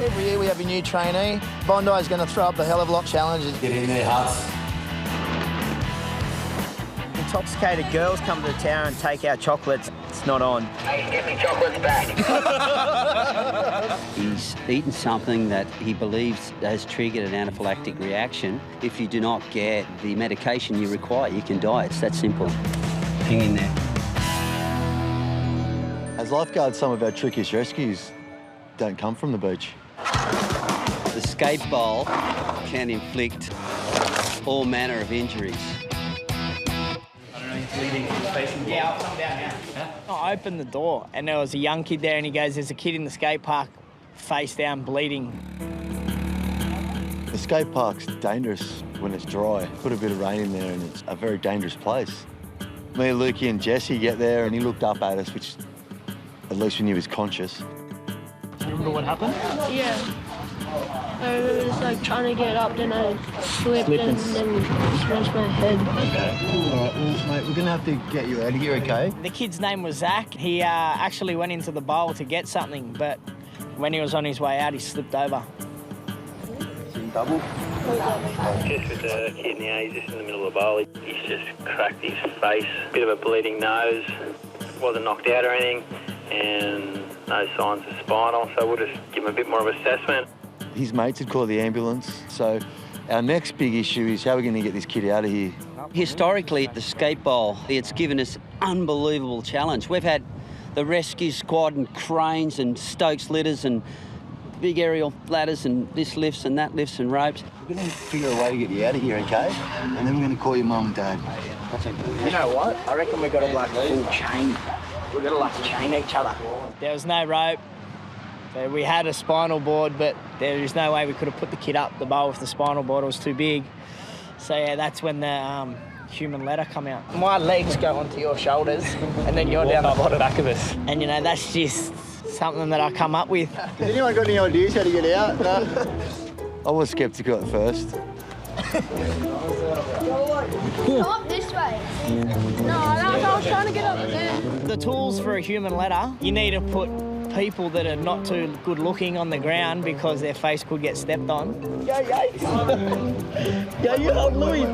Every year we have a new trainee. Bondi is going to throw up a hell of a lot of challenges. Get in there, Huts. Intoxicated girls come to the tower and take our chocolates. It's not on. Hey, get me chocolates back. He's eaten something that he believes has triggered an anaphylactic reaction. If you do not get the medication you require, you can die. It's that simple. Hang in there. As lifeguards, some of our trickiest rescues don't come from the beach. The skate bowl can inflict all manner of injuries. Yeah, I'll come down now. I opened the door and there was a young kid there and he goes, there's a kid in the skate park, face down, bleeding. The skate park's dangerous when it's dry. Put a bit of rain in there and it's a very dangerous place. Me, Lukey and Jesse get there and he looked up at us, which at least we knew he was conscious. Do you remember what happened? Yeah. I remember just like trying to get up, then I slipped and then smashed my head. Okay. All right, well, mate, we're going to have to get you out of here, okay? The kid's name was Zach. He actually went into the bowl to get something, but when he was on his way out, he slipped over. Double? Just with the kid now, he's just in the middle of the bowl. He's just cracked his face, bit of a bleeding nose, wasn't knocked out or anything, and no signs of spinal, so we'll just give him a bit more of assessment. His mates had called the ambulance, so our next big issue is how we're going to get this kid out of here. Historically, the skate bowl, it's given us unbelievable challenge. We've had the rescue squad and cranes and Stokes litters and big aerial ladders and this lifts and that lifts and ropes. We're going to figure a way to get you out of here, okay? And then we're going to call your mum and dad. You know what? I reckon we've got to like full chain. We've got to like chain each other. There was no rope. So we had a spinal board, but there is no way we could have put the kid up the bowl with the spinal board. It was too big. So yeah, that's when the human ladder come out. My legs go onto your shoulders, and then you're down the bottom. Back of us. And you know, that's just something that I come up with. Has anyone got any ideas how to get out? No? I was sceptical at first. Go up this way. No, I was trying to get up there. The tools for a human ladder, you need to put people that are not too good looking on the ground because their face could get stepped on. Go, Yates. Go, you hold Louis.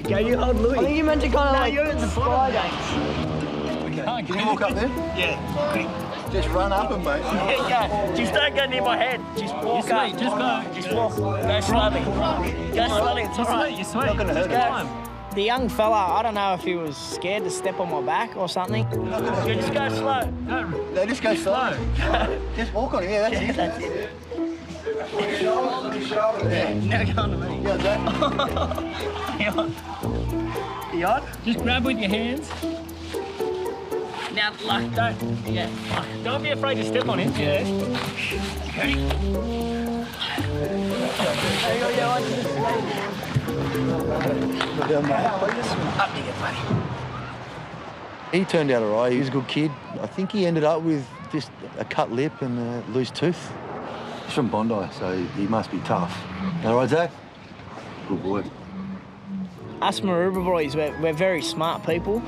Go, you hold Louis. I think you meant to kind of like... No, you're in the bottom, Yates. Can you walk up there? Yeah. Just run up and mate. Yeah, go. Just don't go near my head. Just walk up. Just go. Just walk. Go slowly. Go slowly. It's all right. You're sweet. Not going to hurt Go. The young fella, I don't know if he was scared to step on my back or something. You just go slow. No, just go slow. Just walk on it, yeah, that's it. That's it. Yeah. Now go on to me. Yeah, that. You on? You on? just grab with your hands. Now, like, Don't be afraid to step on him. Yeah. He turned out all right. He was a good kid. I think he ended up with just a cut lip and a loose tooth. He's from Bondi, so he must be tough. All right, Zach? Good boy. Us Maroubra boys, we're very smart people.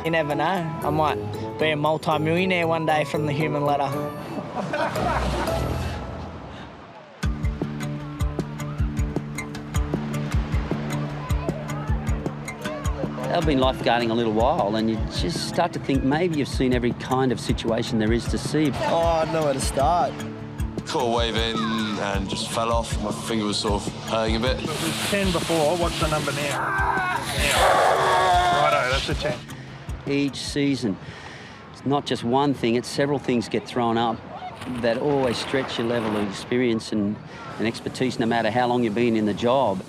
You never know. I might be a multi-millionaire one day from the human ladder. I've been lifeguarding a little while and you just start to think maybe you've seen every kind of situation there is to see. Oh, I don't know where to start. Caught a wave in and just fell off. My finger was sort of hurting a bit. It was 10 before. What's the number now? Righto, that's a 10. Each season, it's not just one thing, it's several things get thrown up that always stretch your level of experience and expertise no matter how long you've been in the job.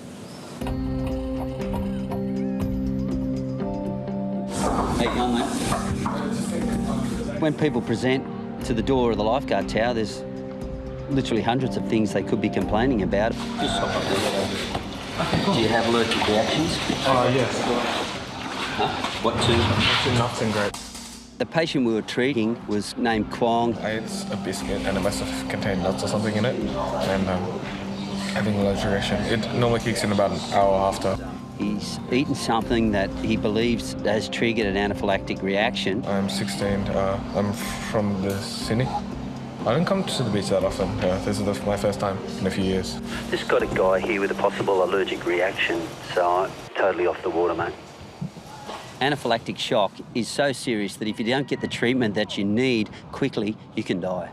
When people present to the door of the lifeguard tower, there's literally hundreds of things they could be complaining about. Do you have allergic reactions? Oh, yes. Huh? What to? To nuts and grapes. The patient we were treating was named Kwong. I ate a biscuit and it must have contained nuts or something in it, and having an allergic reaction. It normally kicks in about an hour after. He's eaten something that he believes has triggered an anaphylactic reaction. I'm 16. I'm from the Sydney. I don't come to the beach that often. This is my first time in a few years. Just got a guy here with a possible allergic reaction, so I'm totally off the water, mate. Anaphylactic shock is so serious that if you don't get the treatment that you need quickly, you can die.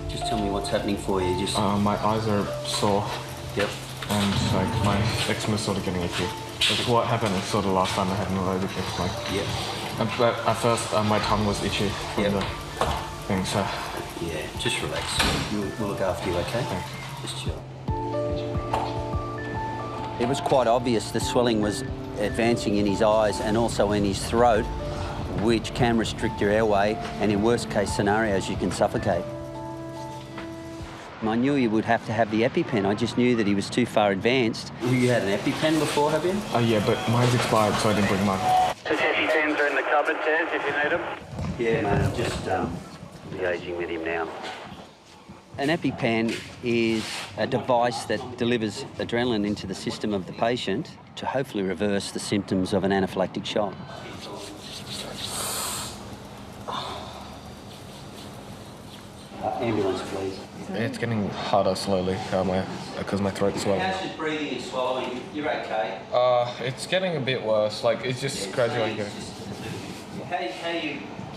Just tell me what's happening for you. Just My eyes are sore. Yep. And like my eczema's sort of getting itchy. That's what happened sort of last time I had an allergic eczema. Yep. But at first my tongue was itchy from the thing, so... Yeah, just relax. We'll look after you, okay? Thanks. Just chill. It was quite obvious the swelling was advancing in his eyes and also in his throat, which can restrict your airway, and in worst case scenarios, you can suffocate. I knew you would have to have the EpiPen. I just knew that he was too far advanced. You had an EpiPen before, have you? Yeah, but mine's expired, so I didn't bring mine. The EpiPens are in the cupboard, Tez, if you need them. Yeah, mate, I'm just liaising with him now. An EpiPen is a device that delivers adrenaline into the system of the patient to hopefully reverse the symptoms of an anaphylactic shock. Ambulance, please. It's getting harder slowly because my throat's swelling. How's your breathing and swallowing? You're okay? It's getting a bit worse. Like, it's just gradually getting...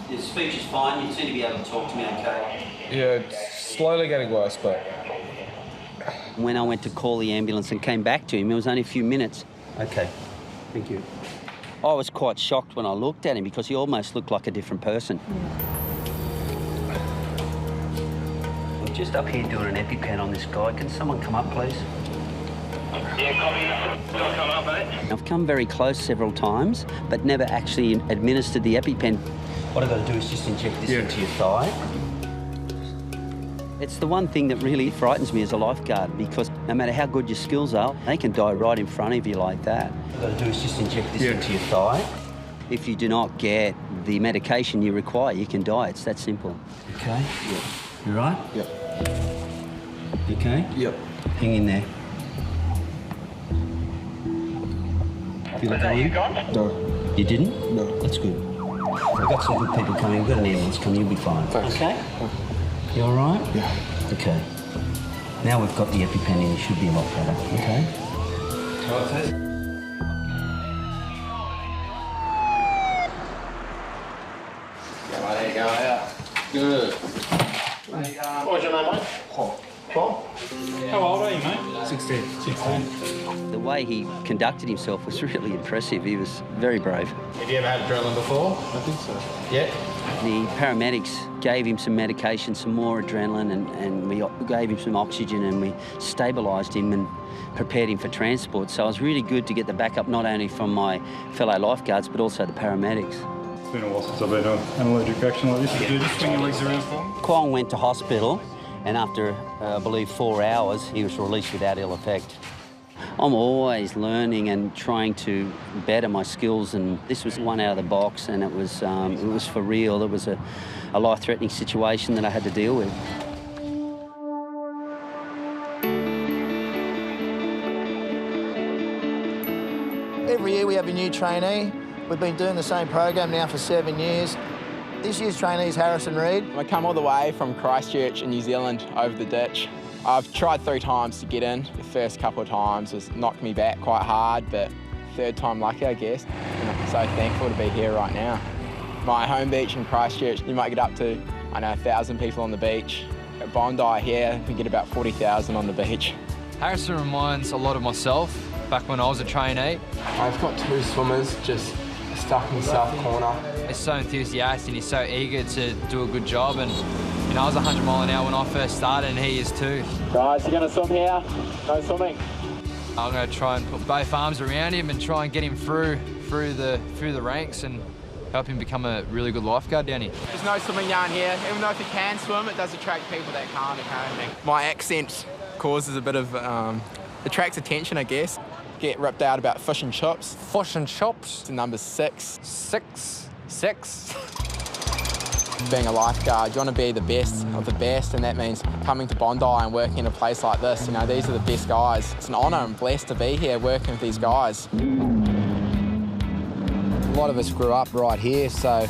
Your speech is fine. You seem to be able to talk to me okay? Yeah, it's slowly getting worse, but... When I went to call the ambulance and came back to him, it was only a few minutes. Okay, thank you. I was quite shocked when I looked at him because he almost looked like a different person. I'm just up here doing an EpiPen on this guy. Can someone come up, please? Yeah, copy. Don't come up, mate. I've come very close several times, but never actually administered the EpiPen. What I've got to do is just inject this into your thigh. It's the one thing that really frightens me as a lifeguard, because no matter how good your skills are, they can die right in front of you like that. What I've got to do is just inject this into your thigh. If you do not get the medication you require, you can die. It's that simple. Okay? Yeah. You right? Yep. You okay? Yep. Hang in there. Feel like Are you gone? No. You didn't? No. That's good. We've got some good people coming. We've got an ambulance coming. You'll be fine. Thanks. Okay? You all right? Yeah. Okay. Now we've got the EpiPen in, you should be a lot better. Okay? There you go, out. Good. What's your name, mate? Paul? How old are you, mate? 16. 16. The way he conducted himself was really impressive. He was very brave. Have you ever had adrenaline before? I think so. Yeah. The paramedics gave him some medication, some more adrenaline, and we gave him some oxygen, and we stabilised him and prepared him for transport. So it was really good to get the backup not only from my fellow lifeguards, but also the paramedics. It's been a while since I've been on an allergic reaction like this. Did you just swing your legs around for me? Kwong went to hospital, and after, I believe, 4 hours, he was released without ill effect. I'm always learning and trying to better my skills, and this was one out of the box, and it was for real. It was a life-threatening situation that I had to deal with. Every year we have a new trainee. We've been doing the same program now for 7 years. This year's trainee is Harrison Reid. I come all the way from Christchurch in New Zealand over the ditch. I've tried 3 times to get in. The first couple of times has knocked me back quite hard, but third time lucky, I guess. And I'm so thankful to be here right now. My home beach in Christchurch, you might get up to, 1,000 people on the beach. At Bondi here, we get about 40,000 on the beach. Harrison reminds a lot of myself back when I was a trainee. I've got 2 swimmers just stuck in the south corner. He's so enthusiastic and he's so eager to do a good job, and you know, I was 100 mile an hour when I first started, and he is too. Guys, you gonna swim here? No swimming. I'm gonna try and put both arms around him and try and get him through the ranks and help him become a really good lifeguard down here. There's no swimming down here. Even though if you can swim, it does attract people that can't apparently. My accent causes a bit of, attracts attention, I guess. Get ripped out about fish and chips. Fish and chips? It's number 6. 6. being a lifeguard. You want to be the best of the best, and that means coming to Bondi and working in a place like this. You know, these are the best guys. It's an honour and blessed to be here working with these guys. A lot of us grew up right here, so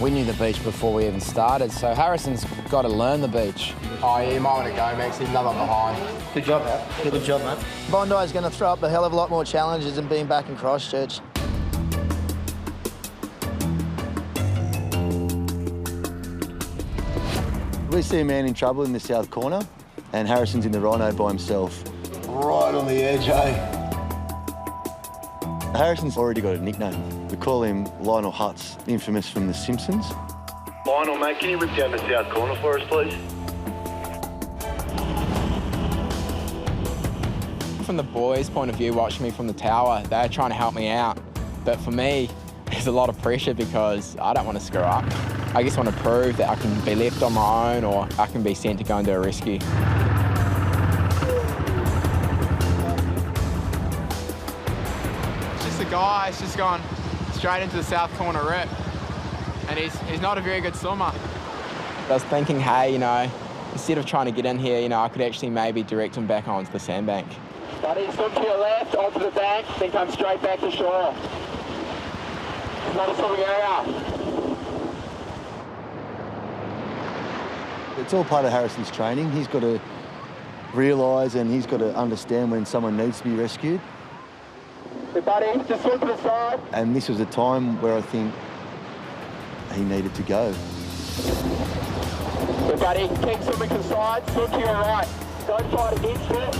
we knew the beach before we even started. So Harrison's got to learn the beach. Oh yeah, you might want to go, Maxi. Another behind. Good job, Hap. Good job, mate. Bondi's going to throw up a hell of a lot more challenges than being back in Christchurch. We see a man in trouble in the south corner, and Harrison's in the rhino by himself. Right on the edge, eh? Harrison's already got a nickname. We call him Lionel Hutz, infamous from The Simpsons. Lionel, mate, can you rip down the south corner for us, please? From the boys' point of view, watching me from the tower, they're trying to help me out. But for me, there's a lot of pressure because I don't want to screw up. I just want to prove that I can be left on my own or I can be sent to go and do a rescue. It's just a guy, he's just gone straight into the south corner rip. And he's not a very good swimmer. I was thinking, hey, you know, instead of trying to get in here, you know, I could actually maybe direct him back onto the sandbank. Buddy, swim to your left, onto the bank, then come straight back to shore. It's not a swimming area. It's all part of Harrison's training. He's got to realise and he's got to understand when someone needs to be rescued. Hey, buddy, just swim to the side. And this was a time where I think he needed to go. Hey, buddy, keep swimming to the side, swim to your right. Don't fight against it.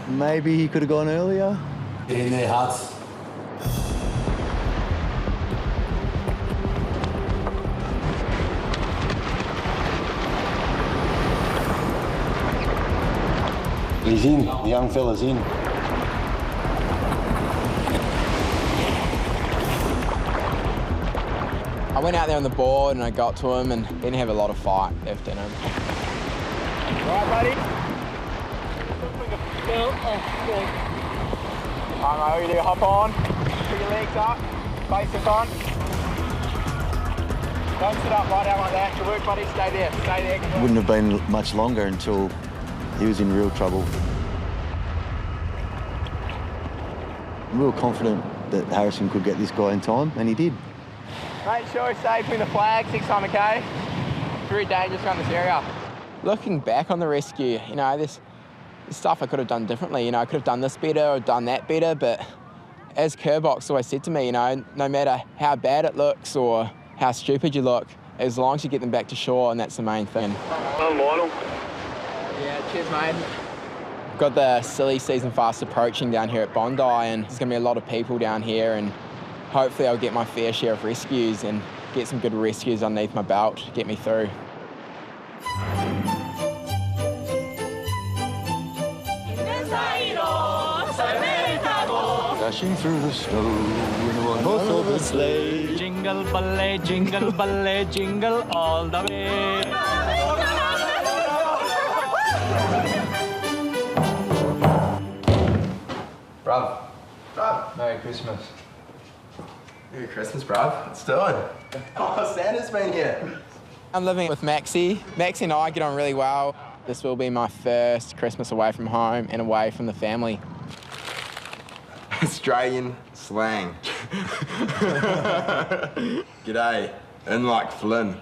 Maybe he could have gone earlier. Get in there, Hutz. He's in, the young fella's in. I went out there on the board and I got to him and didn't have a lot of fight left in him. Right, buddy? Alright, mate, you do hop on, put your legs up, face it on. Don't sit up, lie down like that. Good work, buddy, stay there, stay there. Wouldn't have been much longer until he was in real trouble. I'm real confident that Harrison could get this guy in time, and he did. Make sure you stay between the flags, 6 time, okay? It's very dangerous around this area. Looking back on the rescue, you know, there's stuff I could have done differently. You know, I could have done this better or done that better, but as Kerbox always said to me, you know, no matter how bad it looks or how stupid you look, as long as you get them back to shore, and that's the main thing. I'm Lionel. Yeah, cheers, mate. We've got the silly season fast approaching down here at Bondi, and there's going to be a lot of people down here, and hopefully I'll get my fair share of rescues and get some good rescues underneath my belt to get me through. Dashing through the snow in a one-horse open sleigh. Jingle ballet, jingle all the way. Bruv. Merry Christmas. Merry Christmas, bruv. What's doing? Oh, Santa's been here. I'm living with Maxi. Maxi and I get on really well. This will be my first Christmas away from home and away from the family. Australian slang. G'day. Unlike Flynn,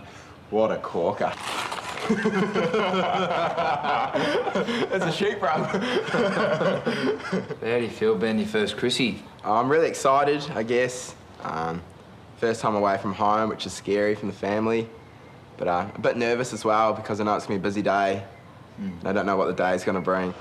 what a corker. It's a sheep, bruv. How do you feel being your first Chrissy? I'm really excited, I guess. First time away from home, which is scary from the family. But a bit nervous as well because I know it's going to be a busy day. And I don't know what the day is going to bring.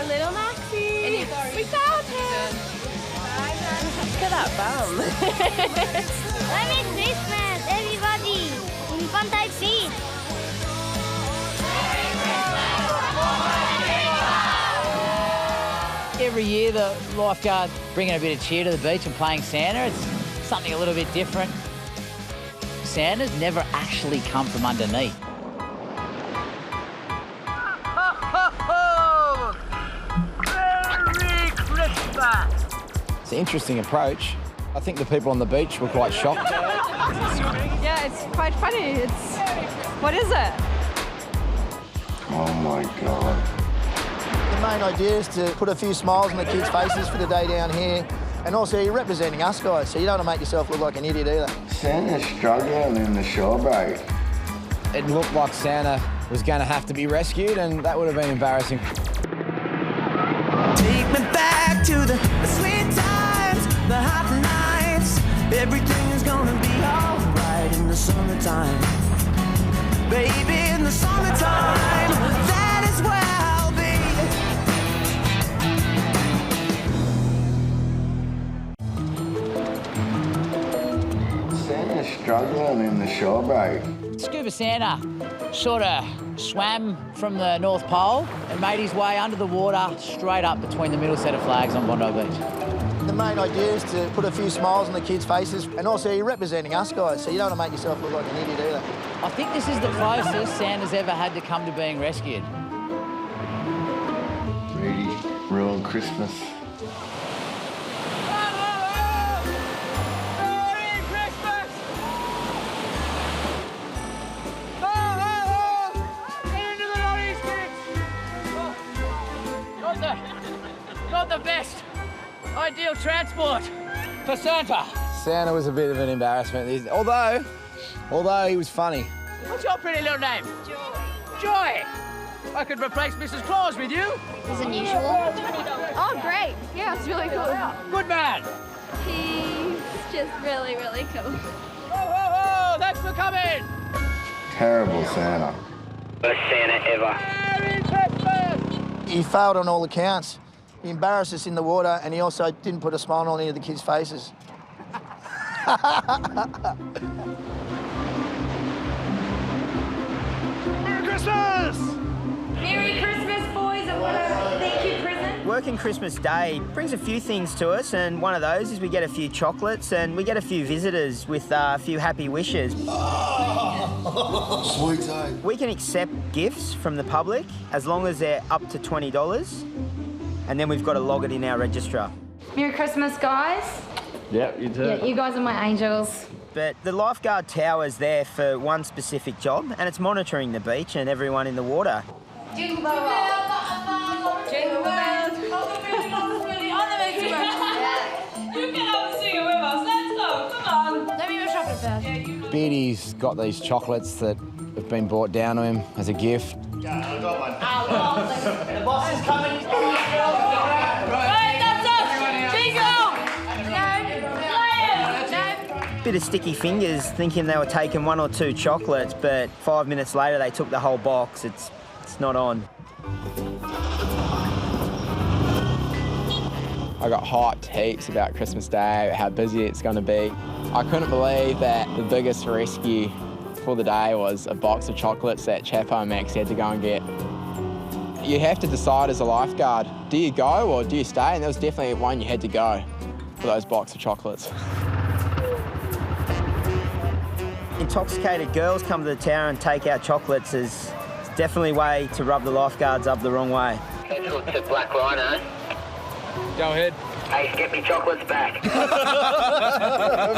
Little Maxi. We found him. Look at that bum. Merry Christmas, everybody, in Bondi Beach. Merry Christmas. every year the lifeguards bringing a bit of cheer to the beach and playing Santa. It's something a little bit different. Santa's never actually come from underneath. Merry Christmas! It's an interesting approach. I think the people on the beach were quite shocked. Yeah, it's quite funny. What is it? Oh my God. The main idea is to put a few smiles on the kids' faces for the day down here. And also, you're representing us guys, so you don't want to make yourself look like an idiot either. Santa's struggling in the shore boat. It looked like Santa was going to have to be rescued, and that would have been embarrassing. Take me back to the sweet times, the hot nights. Everything's gonna be alright in the summertime. Baby, in the summertime, that is where I'll be. Santa's struggling in the shore boat. Scuba Santa sort of swam from the North Pole and made his way under the water straight up between the middle set of flags on Bondi Beach. The main idea is to put a few smiles on the kids' faces, and also you're representing us guys, so you don't want to make yourself look like an idiot either. I think this is the closest Santa's ever had to come to being rescued. Reidy ruined Christmas. Not the best ideal transport for Santa. Santa was a bit of an embarrassment, although he was funny. What's your pretty little name? Joy. Joy. I could replace Mrs. Claus with you. As unusual. Oh, great. Yeah, it's really cool. Good man. He's just really, really cool. Ho, ho, ho! Thanks for coming. Terrible Santa. Best Santa ever. Merry Christmas. He failed on all accounts. He embarrassed us in the water, and he also didn't put a smile on any of the kids' faces. Merry Christmas! Merry Christmas, boys, and what a thank you present. Working Christmas Day brings a few things to us, and one of those is we get a few chocolates and we get a few visitors with a few happy wishes. Sweet, eh? We can accept gifts from the public as long as they're up to $20, and then we've got to log it in our registrar. Merry Christmas, guys. Yep, you too. Yeah, you guys are my angels. But the lifeguard tower's there for one specific job, and it's monitoring the beach and everyone in the water. Jingle bells. Jingle bells. You can have a sing with us. Let's go. Come on. Let me go chocolate first. Beardy's got these chocolates that have been brought down to him as a gift. Yeah, I got one. The boss is coming. Right, that's us. Bingo. Bit of sticky fingers thinking they were taking 1 or 2 chocolates, but 5 minutes later they took the whole box. It's not on. I got hyped heaps about Christmas Day, how busy it's going to be. I couldn't believe that the biggest rescue for the day was a box of chocolates that Hoppo and Maxi had to go and get. You have to decide as a lifeguard, do you go or do you stay? And there was definitely one you had to go for those box of chocolates. Intoxicated girls come to the tower and take our chocolates is definitely a way to rub the lifeguards up the wrong way. Petrol to Black Rhino. Go ahead. Hey, get me chocolates back.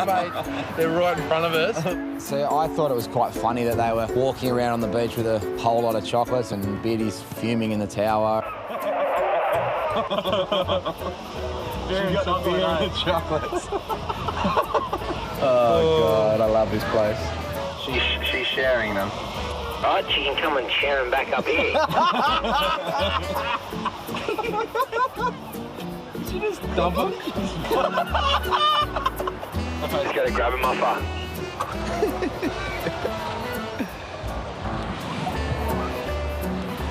Mate, they're right in front of us. So I thought it was quite funny that they were walking around on the beach with a whole lot of chocolates and Beardy's fuming in the tower. She got the beer and the chocolates. Oh, God, I love this place. She's sharing them. Oh, she can come and share them back up here. Did you just dump them? I just gotta grab him off her.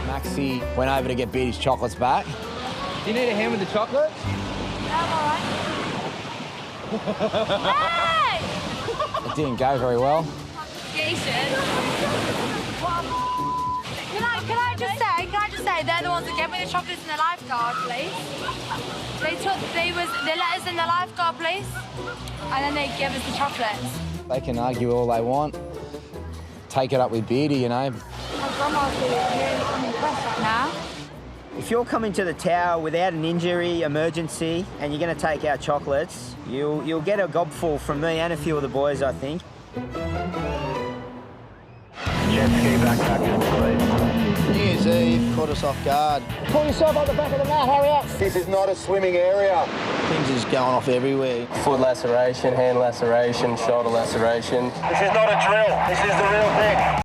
Maxi went over to get Beardy's chocolates back. Do you need a hand with the chocolate? I'm all right. Hey! It didn't go very well. Yeah, you should. Can I just say, they're the ones that gave me the chocolates in the lifeguard place. They let us in the lifeguard place, and then they gave us the chocolates. They can argue all they want. Take it up with Beardy, you know. My grandma's really impressed right now. If you're coming to the tower without an injury, emergency, and you're going to take our chocolates, you'll get a gobful from me and a few of the boys, I think. Jet ski backpackers, please. New Year's Eve caught us off guard. Pull yourself up the back of the mat, hurry up. This is not a swimming area. Things is going off everywhere. Foot laceration, hand laceration, shoulder laceration. This is not a drill. This is the real thing.